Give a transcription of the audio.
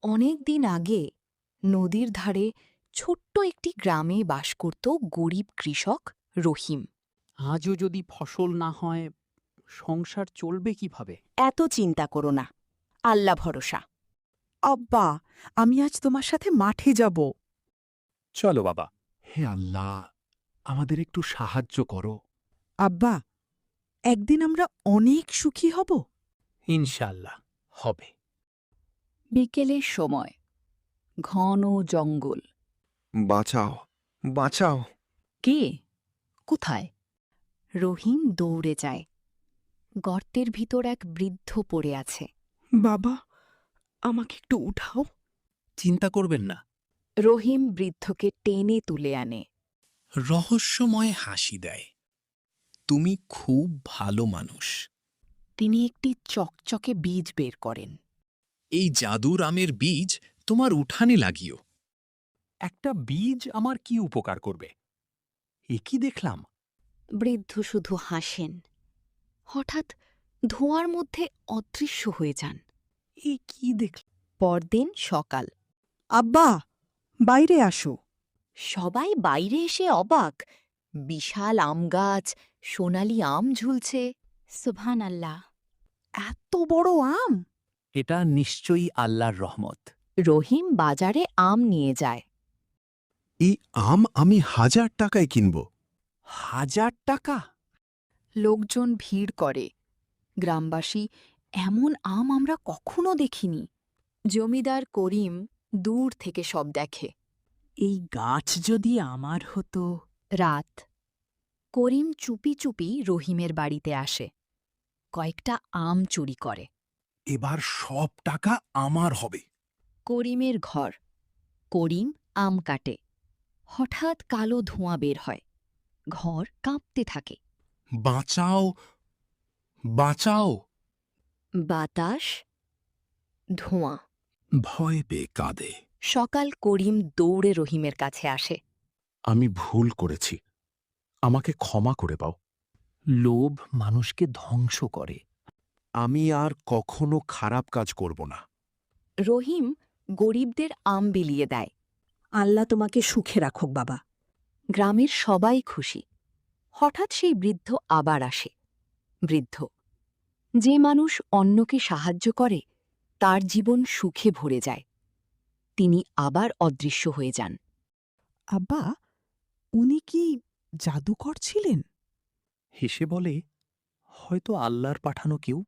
অনেক দিন আগে নদীর ধারে ছোট্ট একটি গ্রামে বাস করত গরিব কৃষক রহিম। আজও যদি ফসল না হয়, সংসার চলবে কিভাবে? এত চিন্তা করো না, আল্লাহ ভরসা। আব্বা, আমি আজ তোমার সাথে মাঠে যাব। চলো বাবা। হে আল্লাহ, আমাদের একটু সাহায্য করো। আব্বা, একদিন আমরা অনেক সুখী হব। ইনশাআল্লাহ হবে। বিকেলের সময় ঘন জঙ্গল। বাঁচাও, বাঁচাও। কে? কোথায়? রহিম দৌড়ে যায়। গর্তের ভিতর এক বৃদ্ধ পড়ে আছে। বাবা, আমাকে একটু উঠাও। চিন্তা করবেন না। রহিম বৃদ্ধকে টেনে তুলে আনে। রহস্যময় হাসি দেয়। তুমি খুব ভালো মানুষ। তিনি একটি চকচকে বীজ বের করেন। এই জাদুর আমের বীজ তোমার উঠানে লাগিও। একটা বীজ আমার কি উপকার করবে? এ কি দেখলাম? বৃদ্ধ শুধু হাসেন। হঠাৎ ধোঁয়ার মধ্যে অদৃশ্য হয়ে যান। এ কি দেখল? পরদিন সকাল। আব্বা, বাইরে আসো। সবাই বাইরে এসে অবাক। বিশাল আম গাছ, সোনালি আম ঝুলছে। সুবহান আল্লাহ! এত বড় আম! এটা নিশ্চয়ই আল্লাহর রহমত। রহিম বাজারে আম নিয়ে যায়। এই আম আমি 1000 টাকায় কিনব। 1000 টাকা? লোকজন ভিড় করে। গ্রামবাসী, এমন আম আমরা কখনো দেখিনি। জমিদার করিম দূর থেকে সব দেখে। এই গাছ যদি আমার হতো। রাত। করিম চুপি চুপি রহিমের বাড়িতে আসে। কয়েকটা আম চুরি করে। এবার সব টাকা আমার হবে। করিমের ঘর। করিম আম কাটে। হঠাৎ কালো ধোঁয়া বের হয়। ঘর কাঁপতে থাকে। বাঁচাও, বাঁচাও। বাতাস, ধোঁয়া। ভয় পেয়ে কাঁদে। সকাল করিম দৌড়ে রহিমের কাছে আসে। আমি ভুল করেছি, আমাকে ক্ষমা করে দাও। লোভ মানুষকে ধ্বংস করে। আমি আর কখনো খারাপ কাজ করব না। রহিম গরিবদের আম বিলিয়ে দেয়। আল্লাহ তোমাকে সুখে রাখুক বাবা। গ্রামের সবাই খুশি। হঠাৎ সেই বৃদ্ধ আবার আসে। বৃদ্ধ, যে মানুষ অন্যকে সাহায্য করে তার জীবন সুখে ভরে যায়। তিনি আবার অদৃশ্য হয়ে যান। আব্বা, উনি কি জাদুকর ছিলেন? হেসে বলে, হয়তো আল্লাহর পাঠানো কেউ।